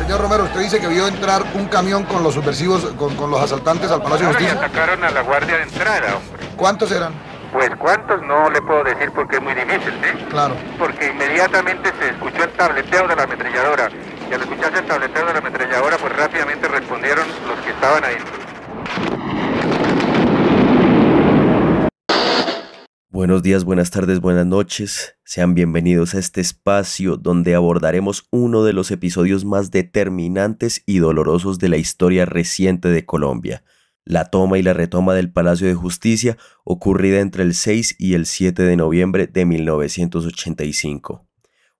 Señor Romero, usted dice que vio entrar un camión con los subversivos, con los asaltantes al Palacio de Claro, y Justicia. atacaron a la guardia de entrada, hombre. ¿Cuántos eran? Pues cuántos no le puedo decir porque es muy difícil, ¿sí? Claro. Porque inmediatamente se escuchó el tableteo de la ametralladora. Y al escucharse el tableteo de la ametralladora, pues rápidamente respondieron los que estaban adentro. Buenos días, buenas tardes, buenas noches. Sean bienvenidos a este espacio donde abordaremos uno de los episodios más determinantes y dolorosos de la historia reciente de Colombia: la toma y la retoma del Palacio de Justicia, ocurrida entre el 6 y el 7 de noviembre de 1985.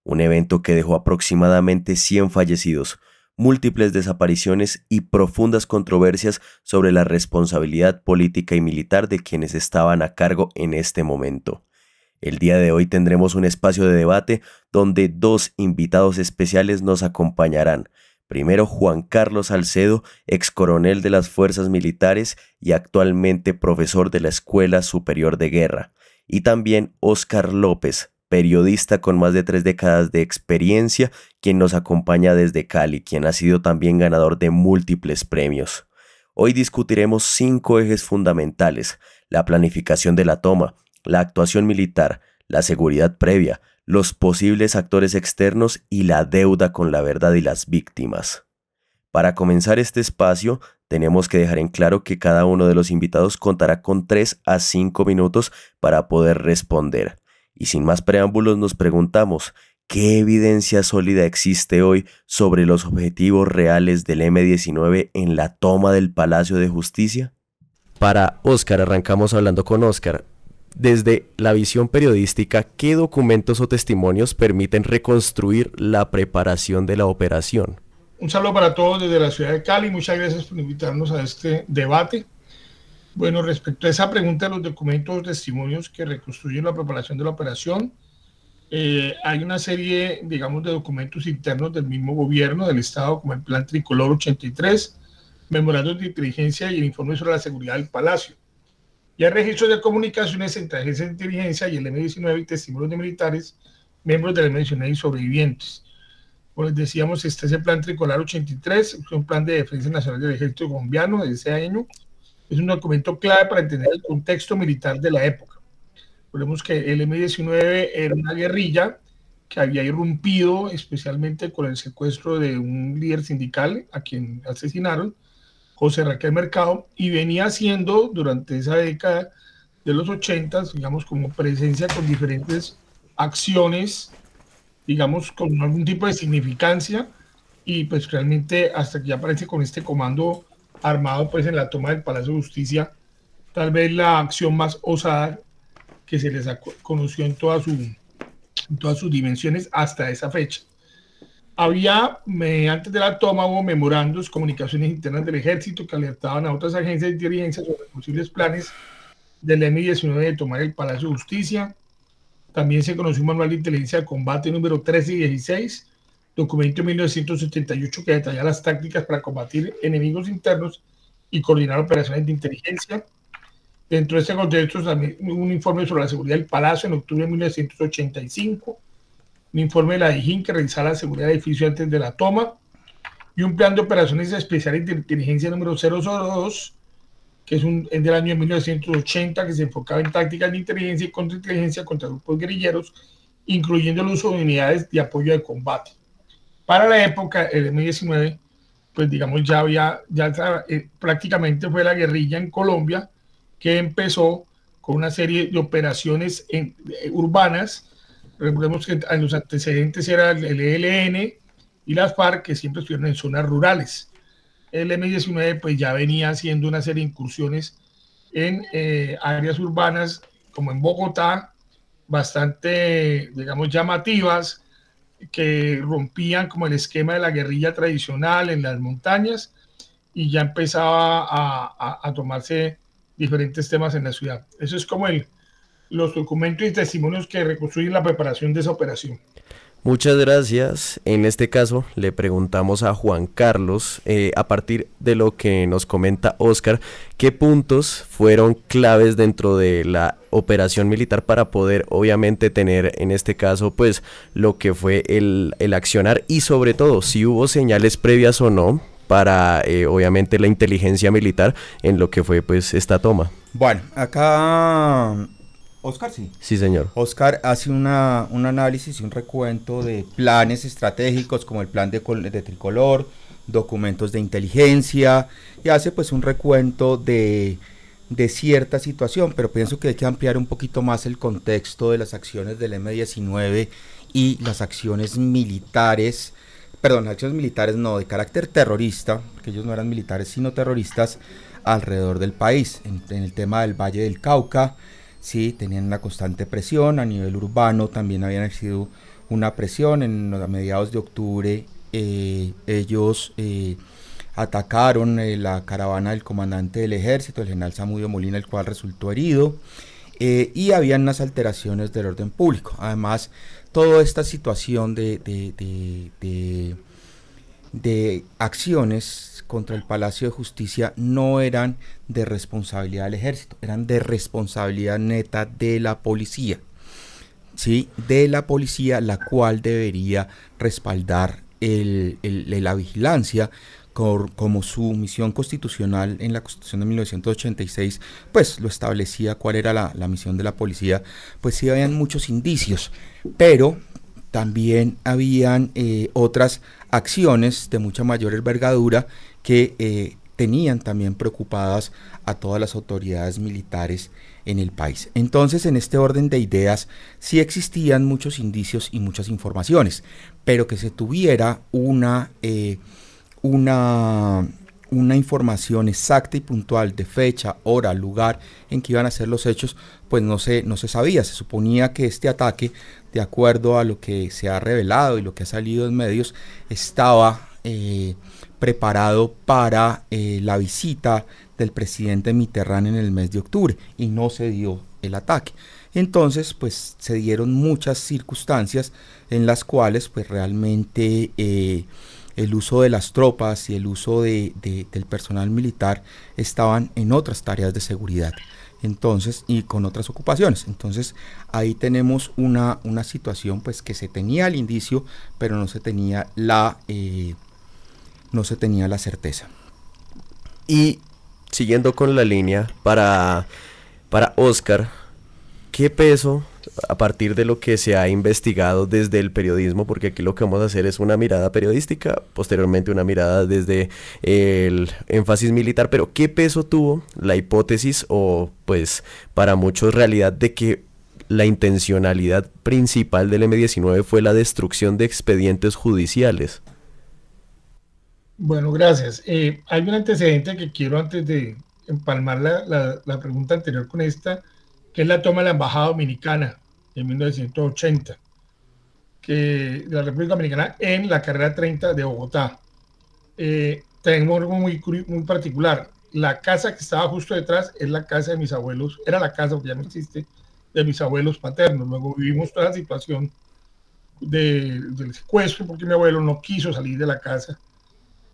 Un evento que dejó aproximadamente 100 fallecidos, múltiples desapariciones y profundas controversias sobre la responsabilidad política y militar de quienes estaban a cargo en este momento. El día de hoy tendremos un espacio de debate donde dos invitados especiales nos acompañarán. Primero, Juan Carlos Salcedo, ex coronel de las Fuerzas Militares y actualmente profesor de la Escuela Superior de Guerra. Y también Óscar López, periodista con más de 3 décadas de experiencia, quien nos acompaña desde Cali, quien ha sido también ganador de múltiples premios. Hoy discutiremos 5 ejes fundamentales: la planificación de la toma, la actuación militar, la seguridad previa, los posibles actores externos y la deuda con la verdad y las víctimas. Para comenzar este espacio, tenemos que dejar en claro que cada uno de los invitados contará con 3 a 5 minutos para poder responder. Y sin más preámbulos nos preguntamos, ¿qué evidencia sólida existe hoy sobre los objetivos reales del M-19 en la toma del Palacio de Justicia? Para Óscar, arrancamos hablando con Óscar. Desde la visión periodística, ¿qué documentos o testimonios permiten reconstruir la preparación de la operación? Un saludo para todos desde la ciudad de Cali. Muchas gracias por invitarnos a este debate. Bueno, respecto a esa pregunta de los documentos o testimonios que reconstruyen la preparación de la operación, hay una serie, digamos, de documentos internos del mismo gobierno del Estado, como el Plan Tricolor 83, memorandos de inteligencia y el informe sobre la seguridad del Palacio. Y hay registros de comunicaciones entre agencias de inteligencia y el M-19 y testimonios de militares, miembros del M-19 y sobrevivientes. Como les decíamos, este es el Plan Tricolor 83, es un plan de defensa nacional del ejército colombiano de ese año. Es un documento clave para entender el contexto militar de la época. Recordemos que el M-19 era una guerrilla que había irrumpido especialmente con el secuestro de un líder sindical a quien asesinaron, José Raquel Mercado, y venía haciendo durante esa década de los 80, digamos, como presencia con diferentes acciones, digamos, con algún tipo de significancia, y pues realmente hasta que ya aparece con este comando armado pues en la toma del Palacio de Justicia, tal vez la acción más osada que se les conoció en todas sus dimensiones hasta esa fecha. Había, antes de la toma, hubo memorandos, comunicaciones internas del ejército que alertaban a otras agencias de inteligencia sobre posibles planes del M-19 de tomar el Palacio de Justicia. También se conoció un manual de inteligencia de combate número 13 y 16, documento de 1978 que detalla las tácticas para combatir enemigos internos y coordinar operaciones de inteligencia. Dentro de este contexto también un informe sobre la seguridad del Palacio en octubre de 1985, un informe de la DIJÍN que revisaba la seguridad del edificio antes de la toma, y un plan de operaciones especiales de inteligencia número 002, que es del año 1980, que se enfocaba en tácticas de inteligencia y contrainteligencia contra grupos guerrilleros, incluyendo el uso de unidades de apoyo de combate. Para la época, el M-19, pues digamos, prácticamente fue la guerrilla en Colombia que empezó con una serie de operaciones urbanas. Recordemos que en los antecedentes era el ELN y las FARC, que siempre estuvieron en zonas rurales. El M-19 pues ya venía haciendo una serie de incursiones en áreas urbanas, como en Bogotá, bastante, digamos, llamativas, que rompían como el esquema de la guerrilla tradicional en las montañas, y ya empezaba a tomarse diferentes temas en la ciudad. Eso es como los documentos y testimonios que reconstruyen la preparación de esa operación. Muchas gracias. En este caso le preguntamos a Juan Carlos, a partir de lo que nos comenta Óscar, ¿qué puntos fueron claves dentro de la operación militar para poder obviamente tener en este caso pues lo que fue el accionar y sobre todo si hubo señales previas o no para obviamente la inteligencia militar en lo que fue pues esta toma? Bueno, acá Oscar, sí. Sí, señor. Oscar hace un análisis y un recuento de planes estratégicos como el plan de Tricolor, documentos de inteligencia, y hace pues un recuento de cierta situación, pero pienso que hay que ampliar un poquito más el contexto de las acciones del M-19 y las acciones militares, perdón, las acciones militares no, de carácter terrorista, porque ellos no eran militares sino terroristas, alrededor del país, en el tema del Valle del Cauca. Sí, tenían una constante presión a nivel urbano, también habían ejercido una presión. A mediados de octubre ellos atacaron la caravana del comandante del ejército, el general Zamudio Molina, el cual resultó herido, y habían unas alteraciones del orden público. Además, toda esta situación de acciones contra el Palacio de Justicia no eran de responsabilidad del ejército, eran de responsabilidad neta de la policía, ¿sí? De la policía, la cual debería respaldar la vigilancia como su misión constitucional en la Constitución de 1986, pues lo establecía cuál era la misión de la policía. Pues sí habían muchos indicios, pero también habían otras acciones de mucha mayor envergadura que tenían también preocupadas a todas las autoridades militares en el país. Entonces, en este orden de ideas, sí existían muchos indicios y muchas informaciones, pero que se tuviera una información exacta y puntual de fecha, hora, lugar en que iban a ser los hechos, pues no se sabía. Se suponía que este ataque, de acuerdo a lo que se ha revelado y lo que ha salido en medios, estaba preparado para la visita del presidente Mitterrand en el mes de octubre, y no se dio el ataque. Entonces, pues se dieron muchas circunstancias en las cuales pues realmente el uso de las tropas y el uso del personal militar estaban en otras tareas de seguridad, entonces, y con otras ocupaciones. Entonces ahí tenemos una situación pues que se tenía el indicio, pero no se tenía la certeza. Y siguiendo con la línea, para Óscar, ¿qué peso, a partir de lo que se ha investigado desde el periodismo, porque aquí lo que vamos a hacer es una mirada periodística, posteriormente una mirada desde el énfasis militar, pero qué peso tuvo la hipótesis, o pues para muchos realidad, de que la intencionalidad principal del M-19 fue la destrucción de expedientes judiciales? Bueno, gracias. Hay un antecedente que quiero, antes de empalmar la pregunta anterior con esta, que es la toma de la Embajada Dominicana en 1980, de la República Dominicana, en la carrera 30 de Bogotá. Tenemos algo muy particular. La casa que estaba justo detrás es la casa de mis abuelos, era la casa, porque ya no existe, de mis abuelos paternos. Luego vivimos toda la situación del secuestro, porque mi abuelo no quiso salir de la casa.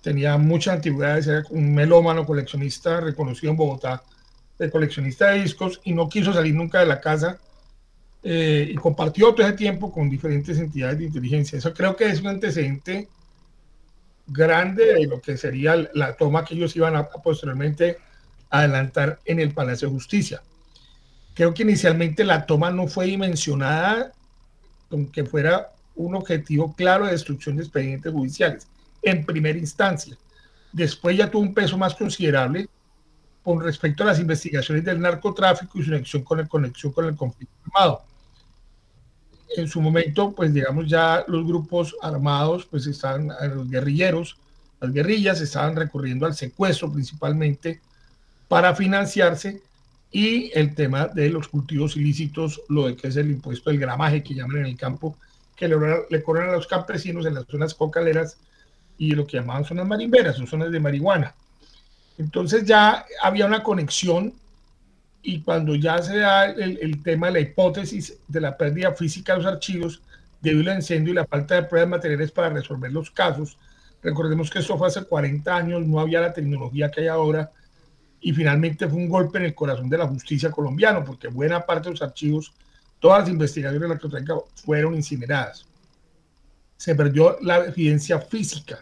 Tenía muchas antigüedades, era un melómano coleccionista reconocido en Bogotá, de coleccionista de discos, y no quiso salir nunca de la casa, y compartió todo ese tiempo con diferentes entidades de inteligencia. Eso creo que es un antecedente grande de lo que sería la toma que ellos iban a posteriormente adelantar en el Palacio de Justicia. Creo que inicialmente la toma no fue dimensionada con que fuera un objetivo claro de destrucción de expedientes judiciales en primera instancia. Después ya tuvo un peso más considerable con respecto a las investigaciones del narcotráfico y su conexión con el conflicto armado. En su momento, pues digamos, ya los grupos armados, pues estaban, los guerrilleros, las guerrillas estaban recurriendo al secuestro principalmente para financiarse, y el tema de los cultivos ilícitos, lo de que es el impuesto del gramaje que llaman en el campo, que le cobran a los campesinos en las zonas cocaleras y lo que llamaban zonas marimberas o zonas de marihuana. Entonces ya había una conexión, y cuando ya se da el tema de la hipótesis de la pérdida física de los archivos, debido al incendio y la falta de pruebas materiales para resolver los casos. Recordemos que esto fue hace 40 años, no había la tecnología que hay ahora, y finalmente fue un golpe en el corazón de la justicia colombiana, porque buena parte de los archivos, todas las investigaciones de narcotráfico fueron incineradas. Se perdió la evidencia física.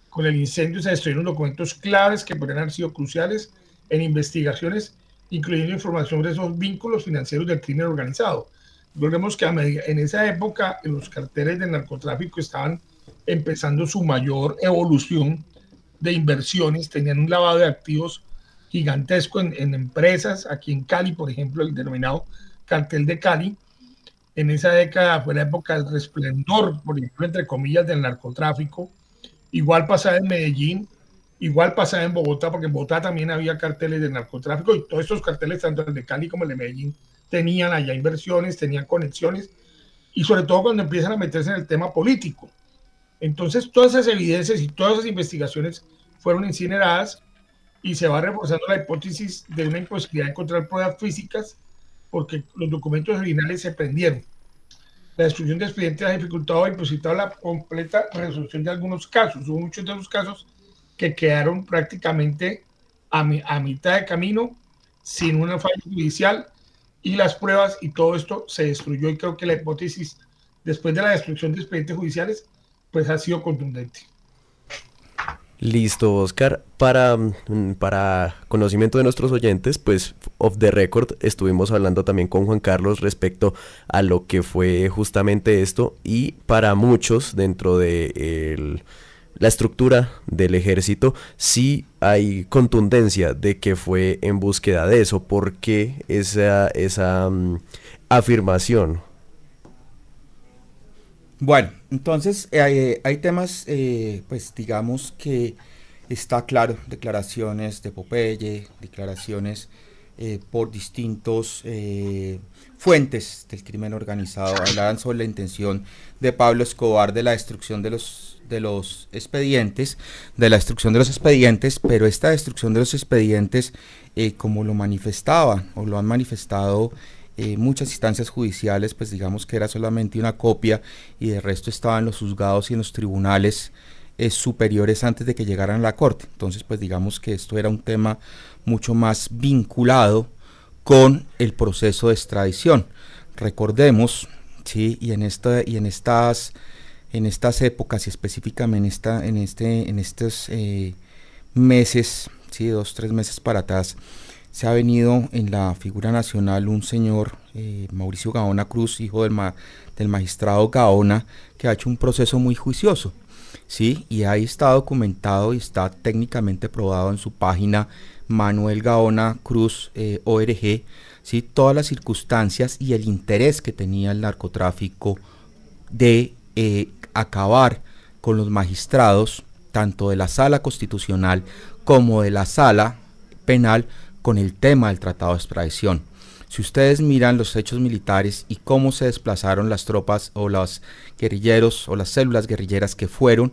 Con el incendio se destruyeron documentos claves que podrían haber sido cruciales en investigaciones, incluyendo información de esos vínculos financieros del crimen organizado. Recordemos que en esa época los carteles del narcotráfico estaban empezando su mayor evolución de inversiones, tenían un lavado de activos gigantesco en empresas, aquí en Cali, por ejemplo, el denominado cartel de Cali. En esa década fue la época del resplendor, por ejemplo, entre comillas, del narcotráfico. Igual pasaba en Medellín, igual pasaba en Bogotá, porque en Bogotá también había carteles de narcotráfico, y todos estos carteles, tanto el de Cali como el de Medellín, tenían allá inversiones, tenían conexiones, y sobre todo cuando empiezan a meterse en el tema político. Entonces, todas esas evidencias y todas esas investigaciones fueron incineradas, y se va reforzando la hipótesis de una imposibilidad de encontrar pruebas físicas, porque los documentos originales se prendieron. La destrucción de expedientes ha dificultado o imposibilitado la completa resolución de algunos casos. Hubo muchos de esos casos que quedaron prácticamente a mitad de camino, sin una falla judicial, y las pruebas y todo esto se destruyó, y creo que la hipótesis, después de la destrucción de expedientes judiciales, pues ha sido contundente. Listo, Oscar. Para conocimiento de nuestros oyentes, pues off the record estuvimos hablando también con Juan Carlos respecto a lo que fue justamente esto, y para muchos dentro de la estructura del ejército sí hay contundencia de que fue en búsqueda de eso. ¿Por qué esa afirmación? Bueno, entonces hay temas, pues digamos que está claro, declaraciones de Popeye, declaraciones por distintos fuentes del crimen organizado, hablaban sobre la intención de Pablo Escobar de la destrucción de los expedientes, pero esta destrucción de los expedientes, como lo manifestaban o lo han manifestado muchas instancias judiciales, pues digamos que era solamente una copia, y de resto estaban los juzgados y en los tribunales superiores antes de que llegaran a la corte. Entonces pues digamos que esto era un tema mucho más vinculado con el proceso de extradición. Recordemos, sí, y en estas épocas, y específicamente en estos meses, sí, 2-3 meses para atrás, se ha venido en la figura nacional un señor, Mauricio Gaona Cruz, hijo del magistrado Gaona, que ha hecho un proceso muy juicioso, ¿sí? Y ahí está documentado y está técnicamente probado en su página Manuel Gaona Cruz ORG, ¿sí? Todas las circunstancias y el interés que tenía el narcotráfico de acabar con los magistrados, tanto de la sala constitucional como de la sala penal, con el tema del tratado de extradición. Si ustedes miran los hechos militares y cómo se desplazaron las tropas o los guerrilleros o las células guerrilleras que fueron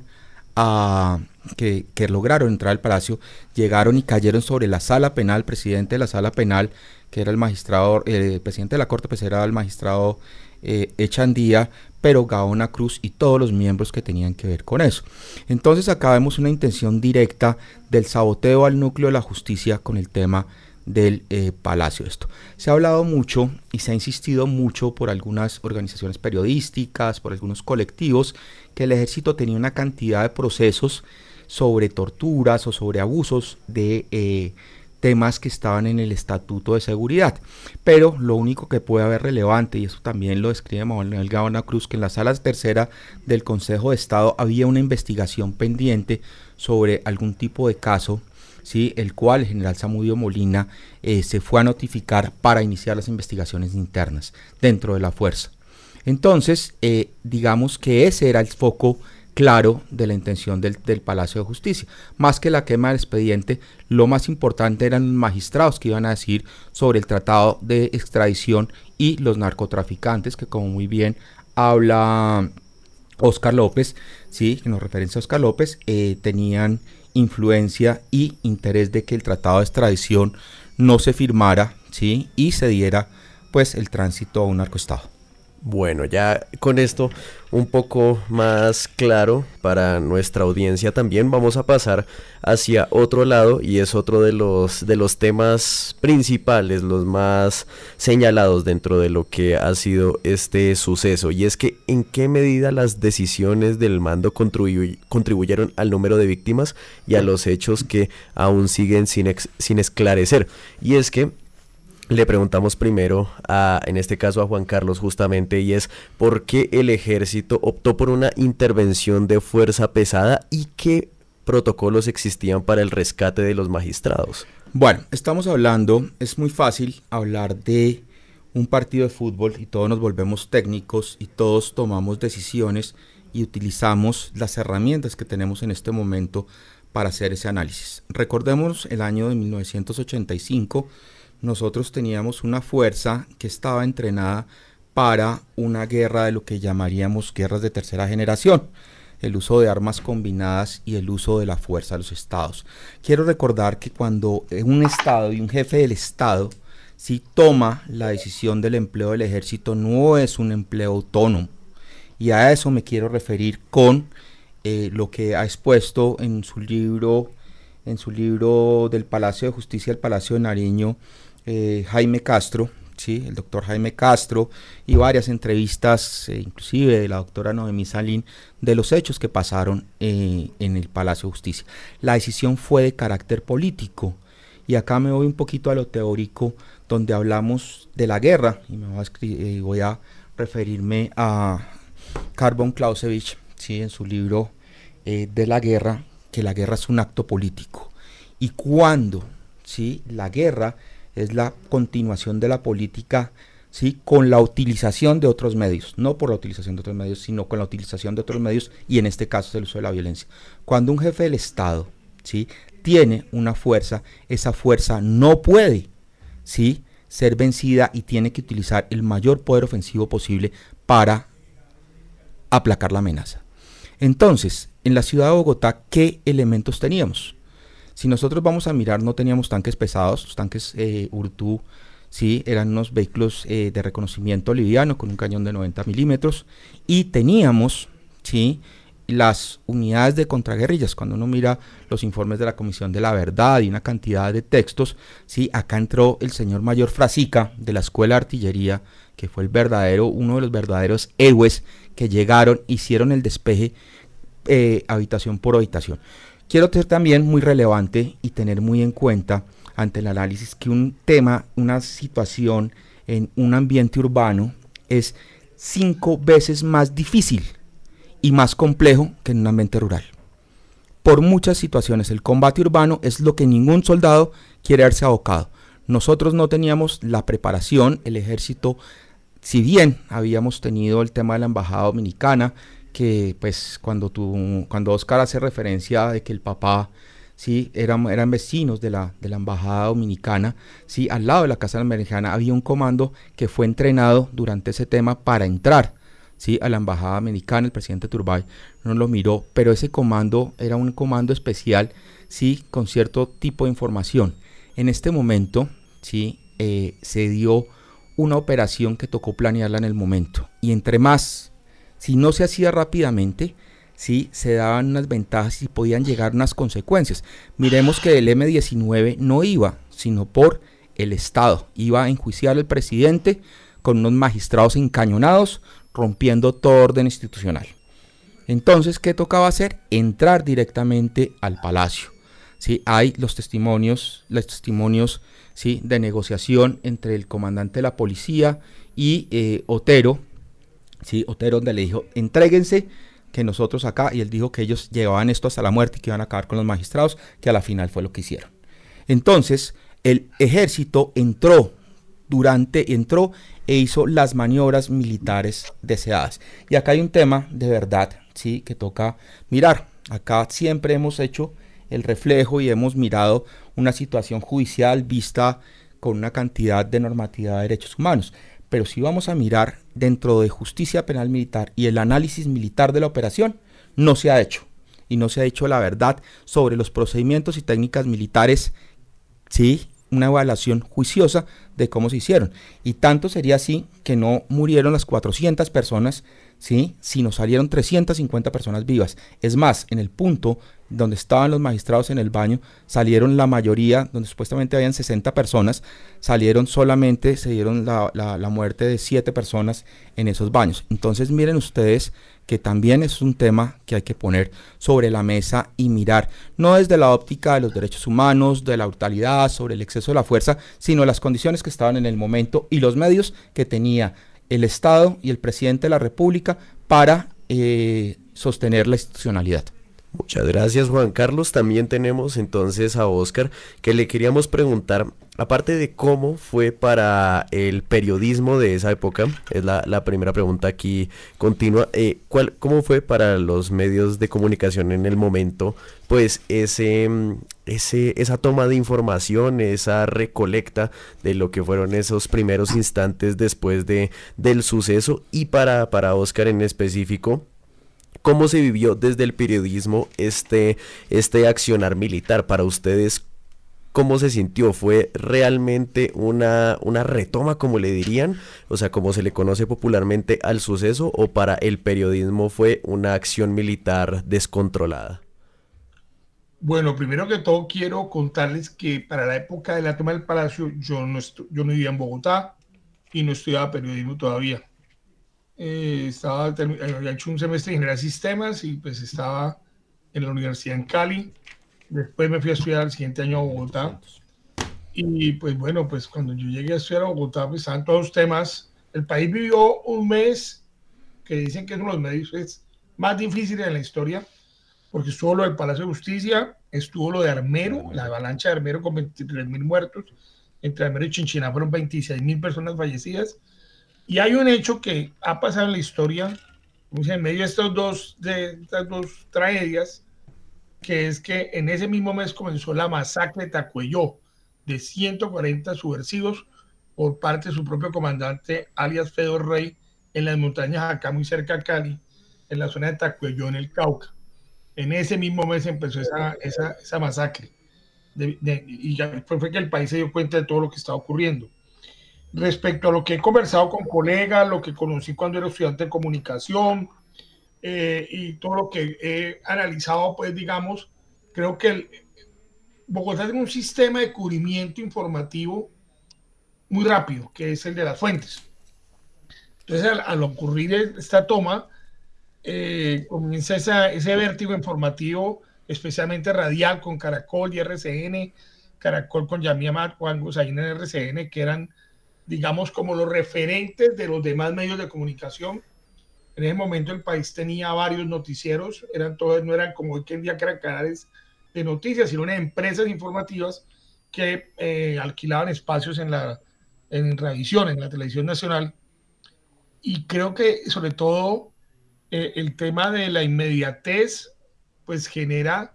que lograron entrar al palacio, llegaron y cayeron sobre la sala penal. El presidente de la sala penal, que era el magistrado, el presidente de la corte, pues era el magistrado Echandía, pero Gaona Cruz y todos los miembros que tenían que ver con eso. Entonces acá vemos una intención directa del saboteo al núcleo de la justicia con el tema del Palacio. Esto se ha hablado mucho y se ha insistido mucho por algunas organizaciones periodísticas, por algunos colectivos, que el ejército tenía una cantidad de procesos sobre torturas o sobre abusos de temas que estaban en el Estatuto de Seguridad, pero lo único que puede haber relevante, y eso también lo describe Manuel Gaona Cruz, que en la sala tercera del Consejo de Estado había una investigación pendiente sobre algún tipo de caso, ¿sí? El cual el general Zamudio Molina se fue a notificar para iniciar las investigaciones internas dentro de la fuerza. Entonces, digamos que ese era el foco claro de la intención del Palacio de Justicia. Más que la quema del expediente, lo más importante eran los magistrados que iban a decir sobre el tratado de extradición y los narcotraficantes, que como muy bien habla Oscar López, ¿sí? Que nos referencia a Oscar López, tenían influencia y interés de que el tratado de extradición no se firmara, ¿sí? Y se diera pues el tránsito a un narcoestado. Bueno, ya con esto un poco más claro para nuestra audiencia también, vamos a pasar hacia otro lado, y es otro de los temas principales, los más señalados dentro de lo que ha sido este suceso, y es que en qué medida las decisiones del mando contribuyeron al número de víctimas y a los hechos que aún siguen sin esclarecer. Y es que le preguntamos primero en este caso a Juan Carlos justamente, y es ¿por qué el ejército optó por una intervención de fuerza pesada y qué protocolos existían para el rescate de los magistrados? Bueno, estamos hablando, es muy fácil hablar de un partido de fútbol y todos nos volvemos técnicos y todos tomamos decisiones y utilizamos las herramientas que tenemos en este momento para hacer ese análisis. Recordemos el año de 1985. Nosotros teníamos una fuerza que estaba entrenada para una guerra de lo que llamaríamos guerras de tercera generación, el uso de armas combinadas y el uso de la fuerza de los estados. Quiero recordar que cuando un estado y un jefe del estado si toma la decisión del empleo del ejército, no es un empleo autónomo, y a eso me quiero referir con lo que ha expuesto en su libro del Palacio de Justicia, el Palacio de Nariño, Jaime Castro, ¿sí? El doctor Jaime Castro, y varias entrevistas, inclusive de la doctora Noemí Salín, de los hechos que pasaron en el Palacio de Justicia. La decisión fue de carácter político, y acá me voy un poquito a lo teórico, donde hablamos de la guerra, y voy a referirme a Karl von Clausewitz, ¿sí? En su libro de la guerra, que la guerra es un acto político, y cuando, ¿sí? La guerra es la continuación de la política, ¿sí? Con la utilización de otros medios, no por la utilización de otros medios, sino con la utilización de otros medios, y en este caso es el uso de la violencia. Cuando un jefe del Estado, ¿sí? Tiene una fuerza, esa fuerza no puede, ¿sí? Ser vencida, y tiene que utilizar el mayor poder ofensivo posible para aplacar la amenaza. Entonces, en la ciudad de Bogotá, ¿qué elementos teníamos? Si nosotros vamos a mirar, no teníamos tanques pesados, los tanques Urtú, ¿sí? Eran unos vehículos de reconocimiento liviano con un cañón de 90 milímetros, y teníamos, ¿sí? Las unidades de contraguerrillas. Cuando uno mira los informes de la Comisión de la Verdad y una cantidad de textos, ¿sí? Acá entró el señor mayor Frasica de la Escuela de Artillería, que fue uno de los verdaderos héroes que llegaron, hicieron el despeje habitación por habitación. Quiero ser también muy relevante y tener muy en cuenta ante el análisis que un tema, una situación en un ambiente urbano es 5 veces más difícil y más complejo que en un ambiente rural. Por muchas situaciones, el combate urbano es lo que ningún soldado quiere verse abocado. Nosotros no teníamos la preparación, el ejército, si bien habíamos tenido el tema de la embajada dominicana, que pues cuando Oscar hace referencia de que el papá, ¿sí? eran vecinos de la embajada dominicana, ¿sí? Al lado de la casa americana había un comando que fue entrenado durante ese tema para entrar, ¿sí? A la embajada americana. El presidente Turbay no lo miró, pero ese comando era un comando especial, ¿sí? Con cierto tipo de información. En este momento, ¿sí? Se dio una operación que tocó planearla en el momento, y entre más, si no se hacía rápidamente, ¿sí? Se daban unas ventajas y podían llegar unas consecuencias. Miremos que el M-19 no iba, sino por el Estado. Iba a enjuiciar al presidente con unos magistrados encañonados, rompiendo todo orden institucional. Entonces, ¿qué tocaba hacer? Entrar directamente al palacio, ¿sí? Hay los testimonios, ¿sí? De negociación entre el comandante de la policía y Otero, ¿sí? Otero, donde le dijo, entréguense, que nosotros acá, y él dijo que ellos llevaban esto hasta la muerte y que iban a acabar con los magistrados, que a la final fue lo que hicieron. Entonces, el ejército entró e hizo las maniobras militares deseadas. Y acá hay un tema de verdad, ¿sí? Que toca mirar. Acá siempre hemos hecho el reflejo y hemos mirado una situación judicial vista con una cantidad de normatividad de derechos humanos. Pero si vamos a mirar dentro de justicia penal militar y el análisis militar de la operación, no se ha hecho. Y no se ha hecho la verdad sobre los procedimientos y técnicas militares, ¿sí? una evaluación juiciosa de cómo se hicieron. Y tanto sería así que no murieron las 400 personas, ¿sí?, sino salieron 350 personas vivas. Es más, en el punto donde estaban los magistrados en el baño, salieron la mayoría, donde supuestamente habían 60 personas, salieron solamente, se dieron la muerte de 7 personas en esos baños. Entonces miren ustedes que también es un tema que hay que poner sobre la mesa y mirar, no desde la óptica de los derechos humanos, de la brutalidad, sobre el exceso de la fuerza, sino las condiciones que estaban en el momento y los medios que tenía el Estado y el presidente de la República para sostener la institucionalidad. Muchas gracias, Juan Carlos. También tenemos entonces a Óscar, que le queríamos preguntar, aparte de cómo fue para el periodismo de esa época, es la primera pregunta aquí continua, ¿cómo fue para los medios de comunicación en el momento, pues esa toma de información, esa recolecta de lo que fueron esos primeros instantes después del suceso? Y para Óscar en específico, ¿cómo se vivió desde el periodismo este accionar militar? Para ustedes, ¿cómo se sintió? ¿Fue realmente una retoma, como le dirían? O sea, como se le conoce popularmente al suceso, ¿o para el periodismo fue una acción militar descontrolada? Bueno, primero que todo quiero contarles que para la época de la toma del Palacio yo no vivía en Bogotá y no estudiaba periodismo todavía. Había hecho un semestre de Ingeniería de Sistemas y pues estaba en la universidad en Cali. Después me fui a estudiar el siguiente año a Bogotá. Y pues bueno, pues cuando yo llegué a estudiar a Bogotá, pues estaban todos los temas. El país vivió un mes que dicen que es uno de los meses más difíciles de la historia, porque estuvo lo del Palacio de Justicia, estuvo lo de Armero, la avalancha de Armero con 23.000 muertos. Entre Armero y Chinchiná fueron 26.000 personas fallecidas. Y hay un hecho que ha pasado en la historia, en medio de estas dos tragedias, que es que en ese mismo mes comenzó la masacre de Tacuelló de 140 subversivos por parte de su propio comandante, alias Fedor Rey, en las montañas acá muy cerca de Cali, en la zona de Tacuelló, en el Cauca. En ese mismo mes empezó esa masacre. Y ya fue que el país se dio cuenta de todo lo que estaba ocurriendo. Respecto a lo que he conversado con colegas, lo que conocí cuando era estudiante de comunicación y todo lo que he analizado, pues digamos, creo que Bogotá tiene un sistema de cubrimiento informativo muy rápido, que es el de las fuentes. Entonces, al ocurrir esta toma, comienza ese vértigo informativo, especialmente radial, con Caracol y RCN, Caracol con Yamí Amar, Juan Gosaín en RCN, que eran, digamos, como los referentes de los demás medios de comunicación. En ese momento el país tenía varios noticieros, no eran como hoy en día que eran canales de noticias, sino unas empresas informativas que alquilaban espacios en Radiovisión, en la televisión nacional. Y creo que sobre todo el tema de la inmediatez pues genera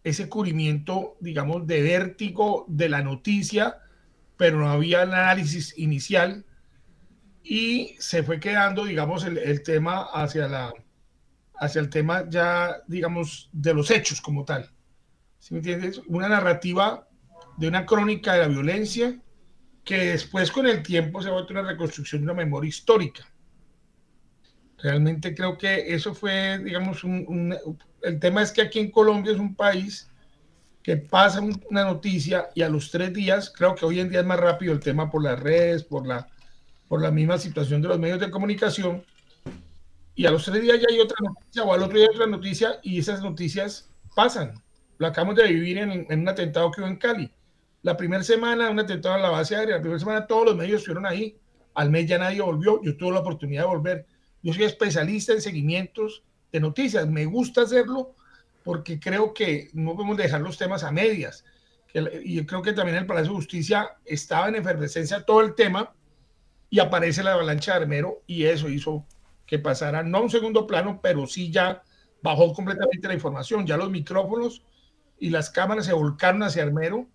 ese cubrimiento, digamos, de vértigo de la noticia, pero no había el análisis inicial y se fue quedando, digamos, el tema hacia el tema ya, digamos, de los hechos como tal. ¿Sí me entiendes? Una narrativa de una crónica de la violencia que después con el tiempo se ha vuelto una reconstrucción de una memoria histórica. Realmente creo que eso fue, digamos, el tema es que aquí en Colombia es un país que pasa una noticia y a los 3 días, creo que hoy en día es más rápido el tema por las redes, por la misma situación de los medios de comunicación, y a los 3 días ya hay otra noticia o al otro día hay otra noticia y esas noticias pasan. Lo acabamos de vivir en un atentado que hubo en Cali. La primera semana, un atentado en la base aérea, la primera semana todos los medios estuvieron ahí, al mes ya nadie volvió, yo tuve la oportunidad de volver. Yo soy especialista en seguimientos de noticias, me gusta hacerlo porque creo que no podemos dejar los temas a medias. Y yo creo que también el Palacio de Justicia estaba en efervescencia todo el tema y aparece la avalancha de Armero y eso hizo que pasara, no a un segundo plano, pero sí ya bajó completamente la información. Ya los micrófonos y las cámaras se volcaron hacia Armero,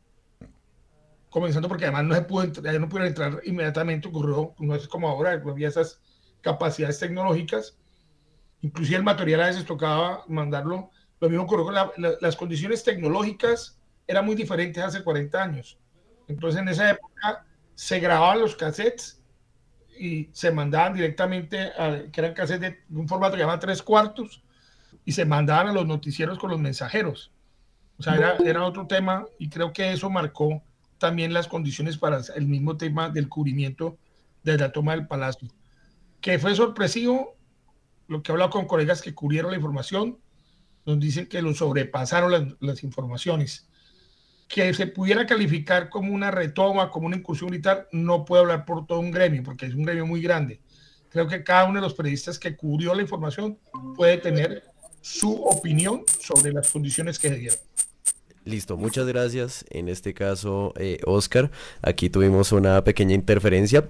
comenzando porque además no pudieron entrar inmediatamente, ocurrió, no es como ahora, no había esas capacidades tecnológicas, inclusive el material a veces tocaba mandarlo. Lo mismo ocurrió con las condiciones tecnológicas, eran muy diferentes hace 40 años. Entonces en esa época se grababan los cassettes y se mandaban directamente, que eran cassettes de un formato que llamaban 3/4, y se mandaban a los noticieros con los mensajeros. O sea, era otro tema, y creo que eso marcó también las condiciones para el mismo tema del cubrimiento de la toma del Palacio. Que fue sorpresivo, lo que he hablado con colegas que cubrieron la información, nos dicen que lo sobrepasaron las informaciones. Que se pudiera calificar como una retoma, como una incursión militar, no puedo hablar por todo un gremio, porque es un gremio muy grande. Creo que cada uno de los periodistas que cubrió la información puede tener su opinión sobre las condiciones que se dieron. Listo, muchas gracias. En este caso, Oscar, aquí tuvimos una pequeña interferencia.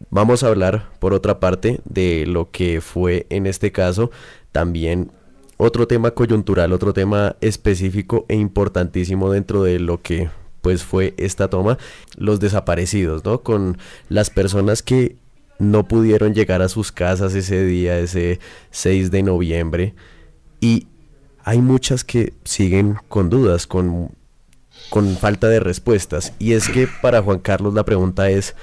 Vamos a hablar, por otra parte, de lo que fue en este caso también otro tema coyuntural, otro tema específico e importantísimo dentro de lo que pues fue esta toma, los desaparecidos, ¿no? Con las personas que no pudieron llegar a sus casas ese día, ese 6 de noviembre, y hay muchas que siguen con dudas, con falta de respuestas. Y es que para Juan Carlos la pregunta es,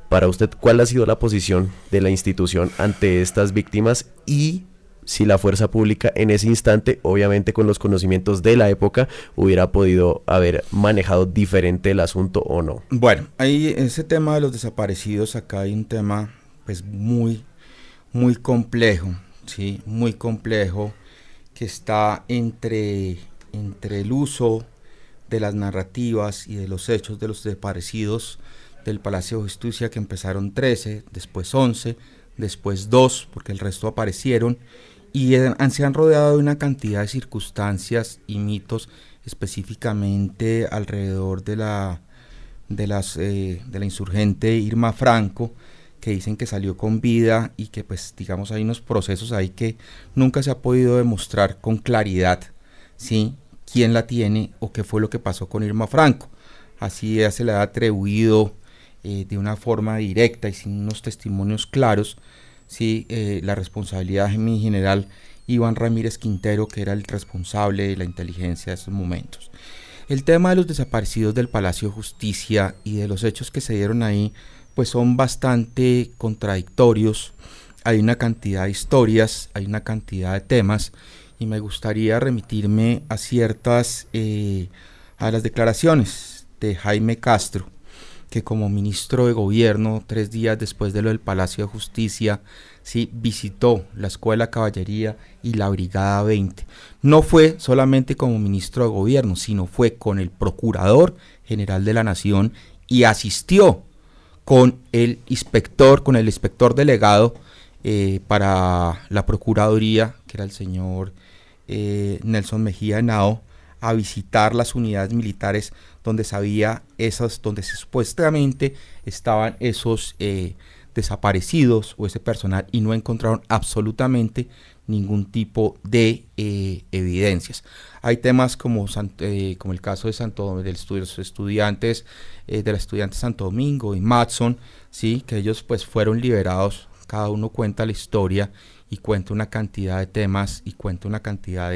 para usted, ¿cuál ha sido la posición de la institución ante estas víctimas? Y si la fuerza pública en ese instante, obviamente con los conocimientos de la época, hubiera podido haber manejado diferente el asunto o no. Bueno, ahí ese tema de los desaparecidos, acá hay un tema pues muy complejo, ¿sí? Muy complejo, que está entre el uso de las narrativas y de los hechos de los desaparecidos del Palacio de Justicia, que empezaron 13, después 11, después 2, porque el resto aparecieron, y se han rodeado de una cantidad de circunstancias y mitos, específicamente alrededor de la insurgente Irma Franco, que dicen que salió con vida, y que pues digamos hay unos procesos ahí que nunca se ha podido demostrar con claridad, ¿sí?, quién la tiene o qué fue lo que pasó con Irma Franco. Así se le ha atribuido de una forma directa y sin unos testimonios claros, ¿sí?, la responsabilidad de mi general Iván Ramírez Quintero, que era el responsable de la inteligencia de esos momentos. El tema de los desaparecidos del Palacio de Justicia y de los hechos que se dieron ahí pues son bastante contradictorios. Hay una cantidad de historias, hay una cantidad de temas, y me gustaría remitirme a ciertas, a las declaraciones de Jaime Castro, que como ministro de gobierno, 3 días después de lo del Palacio de Justicia, sí, visitó la Escuela de Caballería y la Brigada 20. No fue solamente como ministro de gobierno, sino fue con el Procurador General de la Nación, y asistió con el inspector delegado para la Procuraduría, que era el señor Nelson Mejía Henao, a visitar las unidades militares donde donde supuestamente estaban esos desaparecidos o ese personal, y no encontraron absolutamente ningún tipo de evidencias. Hay temas como el caso de los estudiantes de la estudiante Santo Domingo y Matson, ¿sí?, que ellos pues fueron liberados. Cada uno cuenta la historia y cuenta una cantidad de temas y cuenta una cantidad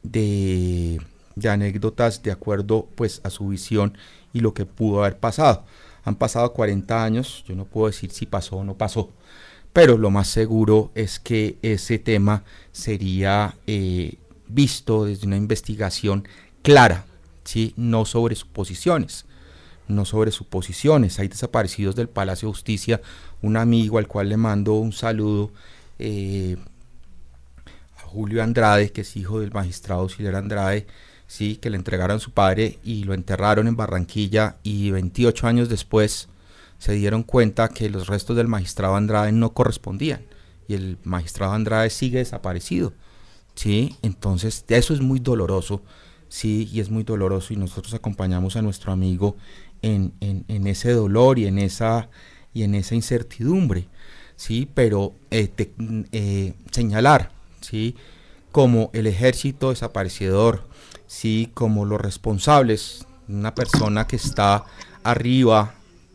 de anécdotas de acuerdo pues a su visión y lo que pudo haber pasado. Han pasado 40 años, yo no puedo decir si pasó o no pasó, pero lo más seguro es que ese tema sería visto desde una investigación clara, ¿sí?, no sobre suposiciones. Hay desaparecidos del Palacio de Justicia, un amigo al cual le mando un saludo, a Julio Andrade, que es hijo del magistrado auxiliar Andrade, sí, que le entregaron a su padre y lo enterraron en Barranquilla, y 28 años después se dieron cuenta que los restos del magistrado Andrade no correspondían, y el magistrado Andrade sigue desaparecido, ¿sí? Entonces eso es muy doloroso, sí, y es muy doloroso, y nosotros acompañamos a nuestro amigo en ese dolor y en esa incertidumbre, ¿sí? Pero señalar, ¿sí?, como el ejército desaparecedor, sí, como los responsables, una persona que está arriba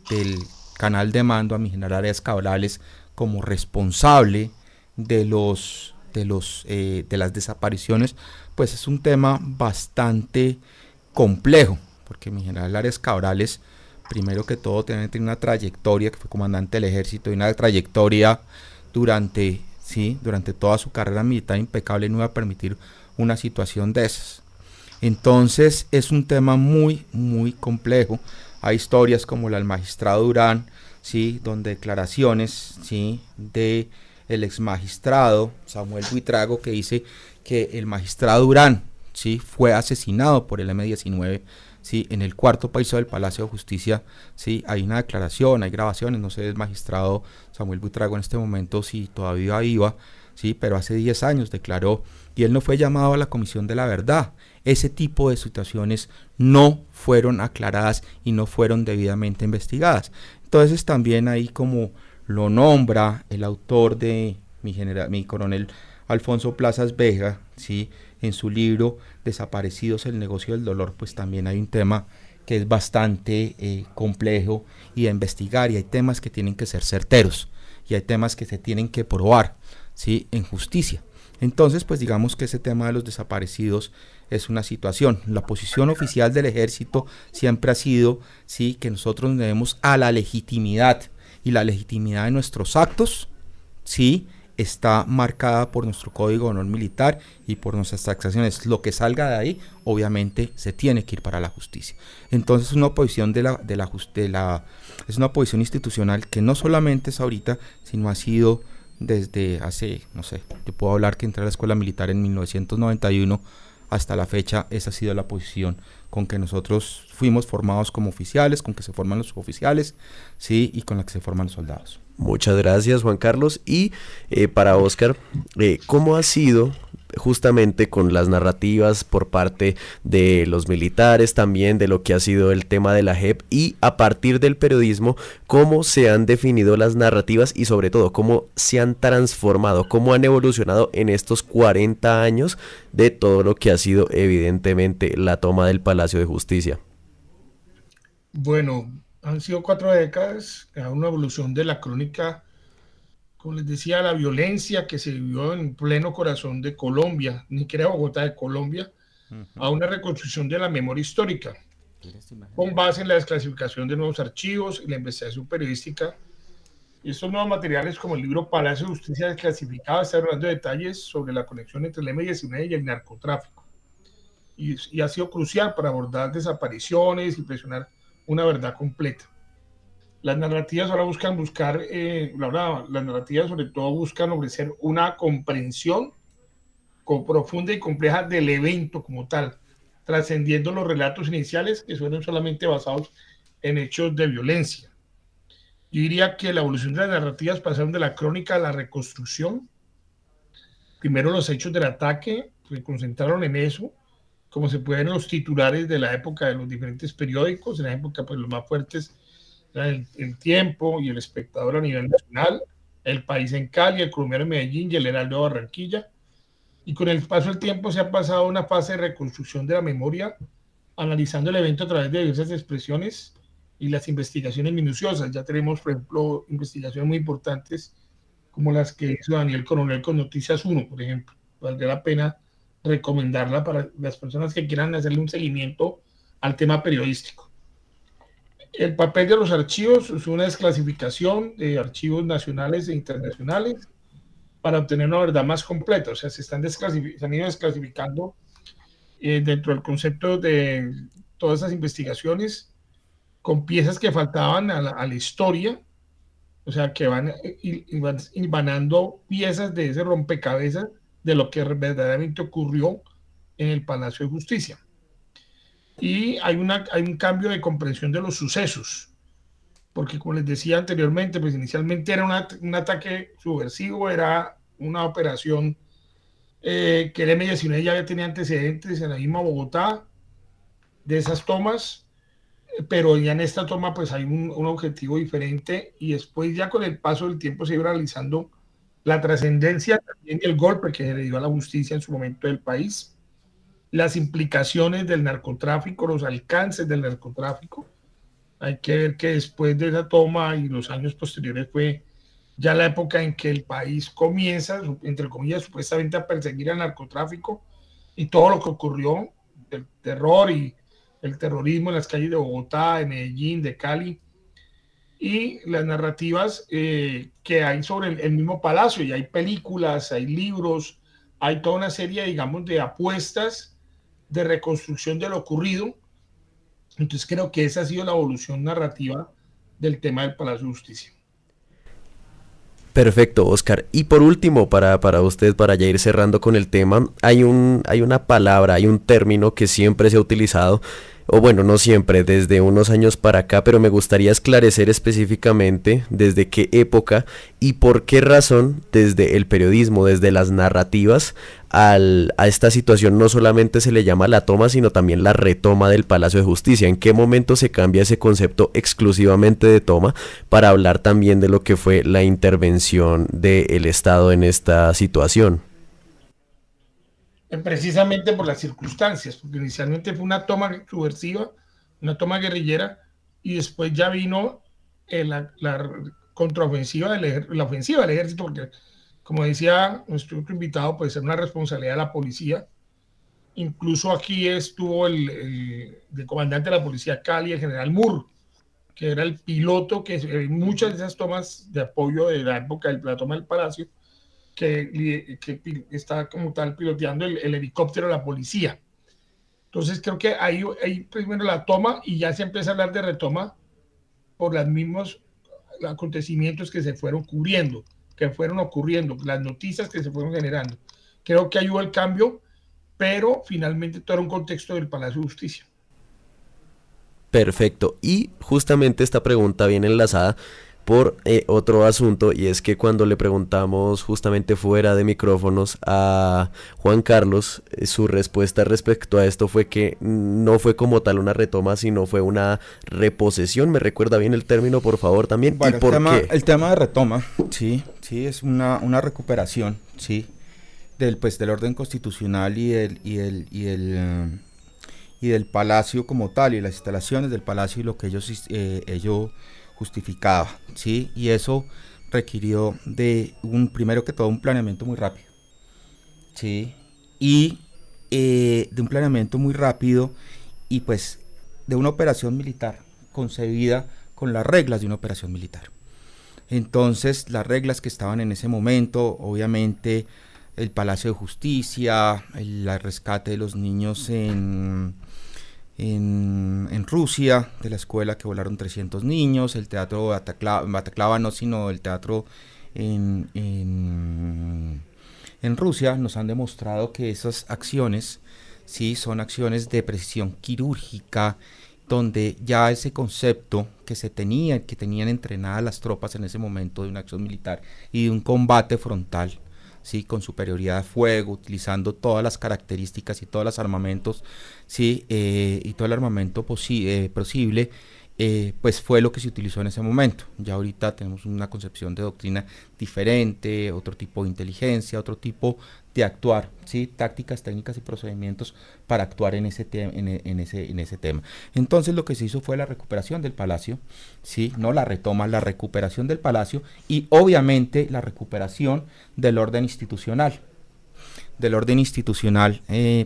del canal de mando, a mi general Arias Cabrales, como responsable de las desapariciones, pues es un tema bastante complejo, porque mi general Arias Cabrales, primero que todo, tiene una trayectoria, que fue comandante del ejército, y una trayectoria durante toda su carrera militar impecable, y no iba a permitir una situación de esas. Entonces es un tema muy, muy complejo. Hay historias como la del magistrado Durán, ¿sí?, donde declaraciones, ¿sí?, de el ex magistrado Samuel Buitrago, que dice que el magistrado Durán, ¿sí?, fue asesinado por el M-19, ¿sí?, en el cuarto piso del Palacio de Justicia. ¿Sí?, hay una declaración, hay grabaciones, no sé el magistrado Samuel Buitrago en este momento si todavía viva, ¿sí?, pero hace 10 años declaró, y él no fue llamado a la Comisión de la Verdad. Ese tipo de situaciones no fueron aclaradas y no fueron debidamente investigadas. Entonces también ahí, como lo nombra el autor de mi coronel Alfonso Plazas Vega, ¿sí?, en su libro Desaparecidos, el negocio del dolor, pues también hay un tema que es bastante complejo y a investigar, y hay temas que tienen que ser certeros, y hay temas que se tienen que probar, ¿sí?, en justicia. Entonces, pues digamos que ese tema de los desaparecidos es una situación. La posición oficial del ejército siempre ha sido, ¿sí?, que nosotros nos debemos a la legitimidad, y la legitimidad de nuestros actos, ¿sí?, está marcada por nuestro Código de Honor Militar y por nuestras taxaciones. Lo que salga de ahí, obviamente, se tiene que ir para la justicia. Entonces, es una posición es una posición institucional que no solamente es ahorita, sino ha sido desde hace, no sé, yo puedo hablar que entré a la escuela militar en 1991 hasta la fecha. Esa ha sido la posición con que nosotros fuimos formados como oficiales, con que se forman los suboficiales, ¿sí?, y con la que se forman los soldados. Muchas gracias, Juan Carlos. Y para Óscar, ¿cómo ha sido justamente con las narrativas por parte de los militares, también de lo que ha sido el tema de la JEP, y a partir del periodismo, cómo se han definido las narrativas y sobre todo cómo se han transformado, cómo han evolucionado en estos 40 años de todo lo que ha sido evidentemente la toma del Palacio de Justicia? Bueno, han sido 4 décadas, una evolución de la crónica, como les decía, la violencia que se vivió en pleno corazón de Colombia, ni siquiera Bogotá, de Colombia, a una reconstrucción de la memoria histórica, con base en la desclasificación de nuevos archivos y la investigación periodística. Y estos nuevos materiales, como el libro Palacio de Justicia Desclasificado, están hablando de detalles sobre la conexión entre el M-19 y el narcotráfico. Y ha sido crucial para abordar desapariciones y presionar una verdad completa. Las narrativas ahora las narrativas sobre todo buscan ofrecer una comprensión profunda y compleja del evento como tal, trascendiendo los relatos iniciales que fueron solamente basados en hechos de violencia. Yo diría que la evolución de las narrativas pasaron de la crónica a la reconstrucción. Primero los hechos del ataque se concentraron en eso, como se puede ver en los titulares de la época de los diferentes periódicos. En la época, pues los más fuertes eran el Tiempo y El Espectador a nivel nacional, El País en Cali, El Colombiano en Medellín y El Heraldo de Barranquilla. Y con el paso del tiempo se ha pasado a una fase de reconstrucción de la memoria, analizando el evento a través de diversas expresiones y las investigaciones minuciosas. Ya tenemos, por ejemplo, investigaciones muy importantes como las que hizo Daniel Coronel con Noticias 1, por ejemplo. Valdría la pena recomendarla para las personas que quieran hacerle un seguimiento al tema periodístico. El papel de los archivos es una desclasificación de archivos nacionales e internacionales para obtener una verdad más completa. O sea, se han ido desclasificando dentro del concepto de todas esas investigaciones con piezas que faltaban a la historia. O sea, que van hilvanando piezas de ese rompecabezas de lo que verdaderamente ocurrió en el Palacio de Justicia. Y hay un cambio de comprensión de los sucesos, porque como les decía anteriormente, pues inicialmente era un ataque subversivo, era una operación que el M-19 ya tenía antecedentes en la misma Bogotá de esas tomas, pero ya en esta toma pues hay un objetivo diferente, y después ya con el paso del tiempo se iba realizando la trascendencia también del golpe que se le dio a la justicia en su momento del país, las implicaciones del narcotráfico, los alcances del narcotráfico. Hay que ver que después de esa toma y los años posteriores fue ya la época en que el país comienza, entre comillas, supuestamente a perseguir al narcotráfico, y todo lo que ocurrió, el terror y el terrorismo en las calles de Bogotá, de Medellín, de Cali, y las narrativas que hay sobre el mismo palacio, y hay películas, hay libros, hay toda una serie, digamos, de apuestas de reconstrucción de lo ocurrido. Entonces creo que esa ha sido la evolución narrativa del tema del Palacio de Justicia. Perfecto, Oscar. Y por último, para usted, para ya ir cerrando con el tema, hay una palabra, hay un término que siempre se ha utilizado, o bueno, no siempre, desde unos años para acá, pero me gustaría esclarecer específicamente desde qué época y por qué razón desde el periodismo, desde las narrativas, a esta situación no solamente se le llama la toma, sino también la retoma del Palacio de Justicia. ¿En qué momento se cambia ese concepto exclusivamente de toma para hablar también de lo que fue la intervención del Estado en esta situación? Precisamente por las circunstancias, porque inicialmente fue una toma subversiva, una toma guerrillera, y después ya vino la contraofensiva, la ofensiva del ejército, porque como decía nuestro otro invitado, puede ser una responsabilidad de la policía. Incluso aquí estuvo el comandante de la policía Cali, el general Moore, que era el piloto que muchas de esas tomas de apoyo de la época de la toma del Palacio, que está como tal piloteando el helicóptero de la policía. Entonces creo que ahí primero la toma, y ya se empieza a hablar de retoma por los mismos acontecimientos que se fueron cubriendo, que fueron ocurriendo, las noticias que se fueron generando. Creo que ayudó el cambio, pero finalmente todo era un contexto del Palacio de Justicia. Perfecto. Y justamente esta pregunta viene enlazada por otro asunto, y es que cuando le preguntamos justamente fuera de micrófonos a Juan Carlos, su respuesta respecto a esto fue que no fue como tal una retoma, sino fue una reposesión. ¿Me recuerda bien el término, por favor, también? Bueno, ¿Y por qué? El tema de retoma, sí, es una recuperación, sí, del orden constitucional y del palacio como tal, y las instalaciones del palacio y lo que ello justificaba, ¿sí? Y eso requirió de primero que todo un planeamiento muy rápido, ¿sí? Y de un planeamiento muy rápido, y pues de una operación militar concebida con las reglas de una operación militar. Entonces, las reglas que estaban en ese momento, obviamente el Palacio de Justicia, el rescate de los niños en Rusia, de la escuela que volaron 300 niños, el teatro Bataclava no, sino el teatro en Rusia, nos han demostrado que esas acciones, sí, son acciones de precisión quirúrgica, donde ya ese concepto que tenían entrenadas las tropas en ese momento de una acción militar y de un combate frontal, ¿sí? Con superioridad de fuego, utilizando todas las características y todos los armamentos, ¿sí? Y todo el armamento posible, pues fue lo que se utilizó en ese momento. Ya ahorita tenemos una concepción de doctrina diferente, otro tipo de inteligencia, otro tipo de actuar, ¿sí? Tácticas, técnicas y procedimientos para actuar en ese tema. Entonces lo que se hizo fue la recuperación del palacio, ¿sí? No la retoma, la recuperación del palacio, y obviamente la recuperación del orden institucional.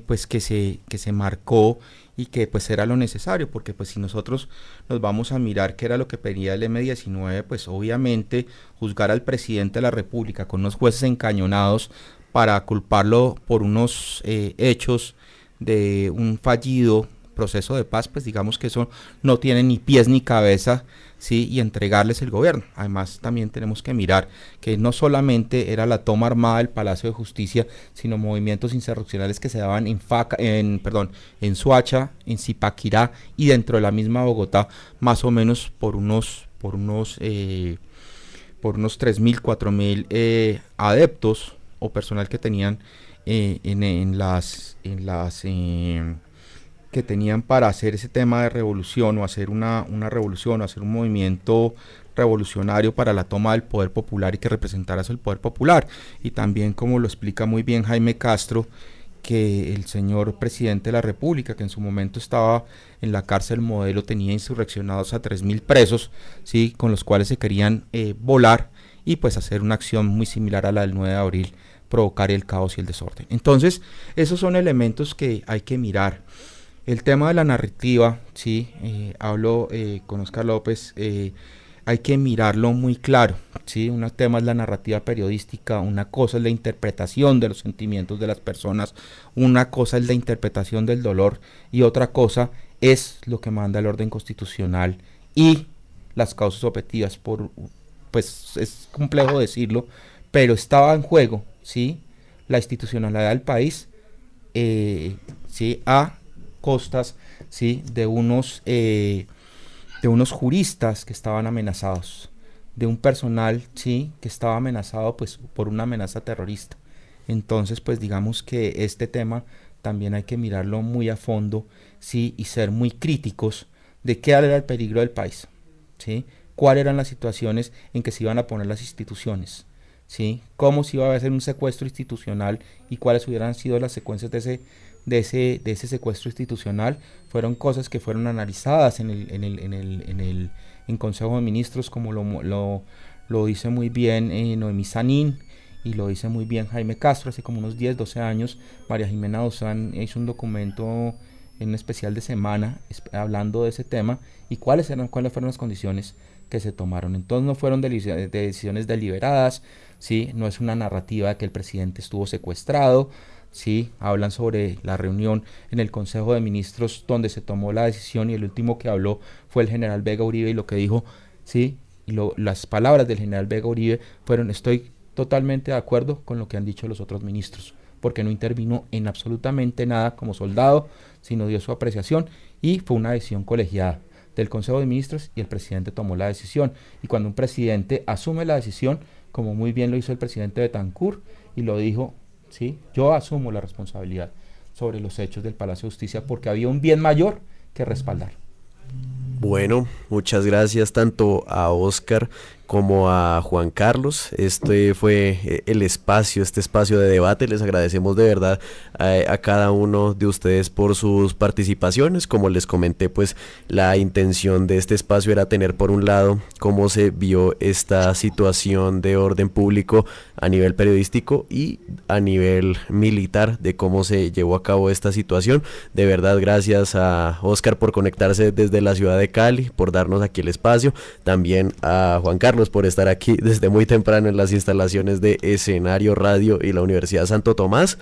Pues que se marcó, y que pues era lo necesario, porque pues si nosotros nos vamos a mirar qué era lo que pedía el M-19, pues obviamente juzgar al presidente de la República con unos jueces encañonados para culparlo por unos hechos de un fallido proceso de paz, pues digamos que eso no tiene ni pies ni cabeza, ¿sí? Y entregarles el gobierno. Además, también tenemos que mirar que no solamente era la toma armada del Palacio de Justicia, sino movimientos insurreccionales que se daban en Soacha, en Zipaquirá y dentro de la misma Bogotá, más o menos por unos 3.000, 4.000 adeptos o personal que tenían que tenían para hacer ese tema de revolución, o hacer una revolución, o hacer un movimiento revolucionario para la toma del poder popular y que representara el poder popular. Y también, como lo explica muy bien Jaime Castro, que el señor presidente de la República, que en su momento estaba en la cárcel Modelo, tenía insurreccionados a 3.000 presos, ¿sí? Con los cuales se querían volar y pues hacer una acción muy similar a la del 9 de abril, provocar el caos y el desorden. Entonces, esos son elementos que hay que mirar. El tema de la narrativa, sí, hablo con Oscar López, hay que mirarlo muy claro, ¿sí? Un tema es la narrativa periodística, una cosa es la interpretación de los sentimientos de las personas, una cosa es la interpretación del dolor y otra cosa es lo que manda el orden constitucional y las causas objetivas. Pues es complejo decirlo, pero estaba en juego, ¿sí? La institucionalidad del país, ¿sí? A costas, ¿sí? de unos juristas que estaban amenazados, de un personal, sí, que estaba amenazado pues por una amenaza terrorista. Entonces, pues digamos que este tema también hay que mirarlo muy a fondo, sí, y ser muy críticos de qué era el peligro del país, sí, cuáles eran las situaciones en que se iban a poner las instituciones, sí, cómo se iba a hacer un secuestro institucional y cuáles hubieran sido las secuencias de ese secuestro institucional. Fueron cosas que fueron analizadas en Consejo de Ministros, como lo dice muy bien Noemí Sanín, y lo dice muy bien Jaime Castro. Hace como unos 10, 12 años, María Jimena Dosán hizo un documento en un especial de semana hablando de ese tema y cuáles fueron las condiciones que se tomaron. Entonces no fueron decisiones deliberadas, ¿sí? No es una narrativa de que el presidente estuvo secuestrado, ¿sí? Hablan sobre la reunión en el Consejo de Ministros donde se tomó la decisión y el último que habló fue el general Vega Uribe y lo que dijo, ¿sí? Y las palabras del general Vega Uribe fueron: estoy totalmente de acuerdo con lo que han dicho los otros ministros, porque no intervino en absolutamente nada como soldado, sino dio su apreciación y fue una decisión colegiada del Consejo de Ministros y el presidente tomó la decisión. Y cuando un presidente asume la decisión, como muy bien lo hizo el presidente Betancur y lo dijo, ¿sí? Yo asumo la responsabilidad sobre los hechos del Palacio de Justicia porque había un bien mayor que respaldar. Bueno, muchas gracias tanto a Oscar como a Juan Carlos. Este fue este espacio de debate. Les agradecemos de verdad a cada uno de ustedes por sus participaciones. Como les comenté, pues la intención de este espacio era tener por un lado cómo se vio esta situación de orden público a nivel periodístico y a nivel militar, de cómo se llevó a cabo esta situación. De verdad, gracias a Oscar por conectarse desde la ciudad de Cali, por darnos aquí el espacio. También a Juan Carlos por estar aquí desde muy temprano en las instalaciones de Escenario Radio y la Universidad Santo Tomás.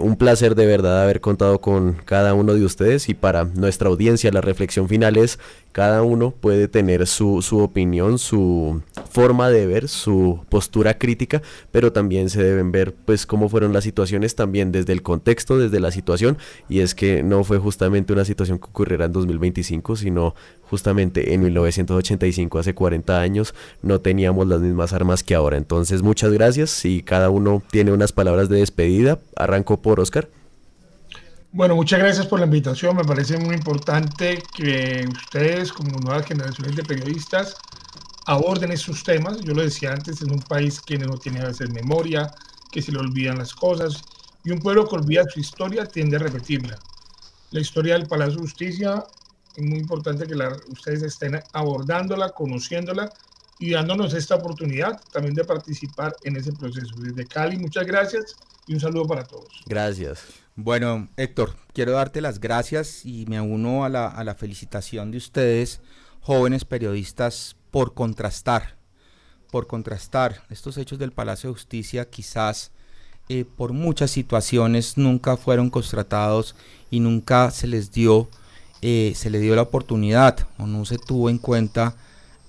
Un placer de verdad haber contado con cada uno de ustedes, y para nuestra audiencia la reflexión final es: cada uno puede tener su opinión, su forma de ver, su postura crítica, pero también se deben ver pues cómo fueron las situaciones también desde el contexto, desde la situación, y es que no fue justamente una situación que ocurriera en 2025, sino justamente en 1985, hace 40 años, no teníamos las mismas armas que ahora. Entonces, muchas gracias, y cada uno tiene unas palabras de despedida. Arranco por Oscar. Bueno, muchas gracias por la invitación. Me parece muy importante que ustedes, como nuevas generaciones de periodistas, aborden esos temas. Yo lo decía antes, es un país que no tiene a veces memoria, que se le olvidan las cosas, y un pueblo que olvida su historia tiende a repetirla. La historia del Palacio de Justicia es muy importante que ustedes estén abordándola, conociéndola y dándonos esta oportunidad también de participar en ese proceso. Desde Cali, muchas gracias y un saludo para todos. Gracias. Bueno, Héctor, quiero darte las gracias y me uno a la felicitación de ustedes, jóvenes periodistas, por contrastar estos hechos del Palacio de Justicia. Quizás por muchas situaciones nunca fueron constatados y nunca se le dio la oportunidad, o no se tuvo en cuenta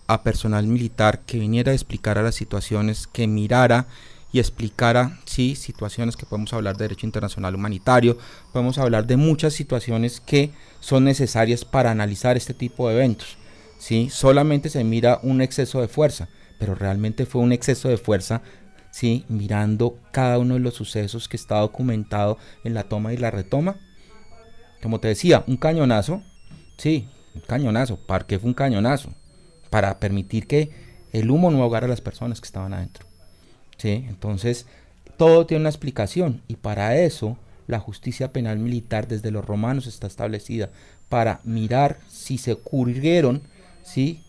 a personal militar que viniera a explicar a las situaciones, que mirara y explicara, sí, situaciones que podemos hablar de derecho internacional humanitario, podemos hablar de muchas situaciones que son necesarias para analizar este tipo de eventos, sí. Solamente se mira un exceso de fuerza, pero realmente fue un exceso de fuerza, sí, mirando cada uno de los sucesos que está documentado en la toma y la retoma. Como te decía, un cañonazo, sí, un cañonazo. ¿Para qué fue un cañonazo? Para permitir que el humo no ahogara a las personas que estaban adentro, ¿sí? Entonces, todo tiene una explicación, y para eso la justicia penal militar desde los romanos está establecida, para mirar si se ocurrieron, ¿sí?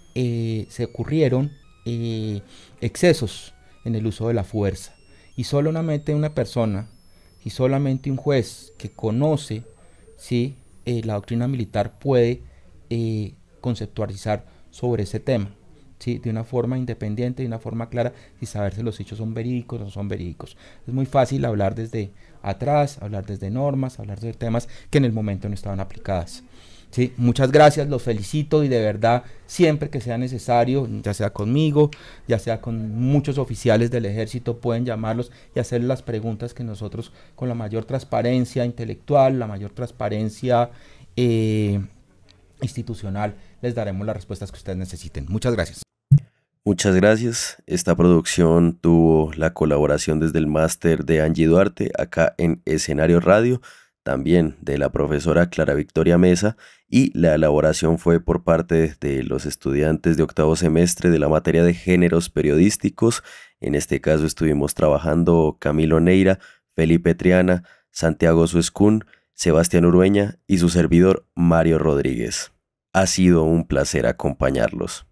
Excesos en el uso de la fuerza. Y solamente una persona, y solamente un juez que conoce, ¿sí? la doctrina militar puede conceptualizar sobre ese tema, ¿sí? De una forma independiente, de una forma clara, y saber si los hechos son verídicos o no son verídicos. Es muy fácil hablar desde atrás, hablar desde normas, hablar de temas que en el momento no estaban aplicadas. Sí, muchas gracias, los felicito y de verdad siempre que sea necesario, ya sea conmigo, ya sea con muchos oficiales del ejército, pueden llamarlos y hacer las preguntas que nosotros con la mayor transparencia intelectual, la mayor transparencia institucional, les daremos las respuestas que ustedes necesiten. Muchas gracias. Muchas gracias. Esta producción tuvo la colaboración desde el máster de Angie Duarte, acá en Escenario Radio, también de la profesora Clara Victoria Mesa, y la elaboración fue por parte de los estudiantes de octavo semestre de la materia de géneros periodísticos. En este caso estuvimos trabajando Camilo Neira, Felipe Triana, Santiago Suescún, Sebastián Urueña y su servidor Mario Rodríguez. Ha sido un placer acompañarlos.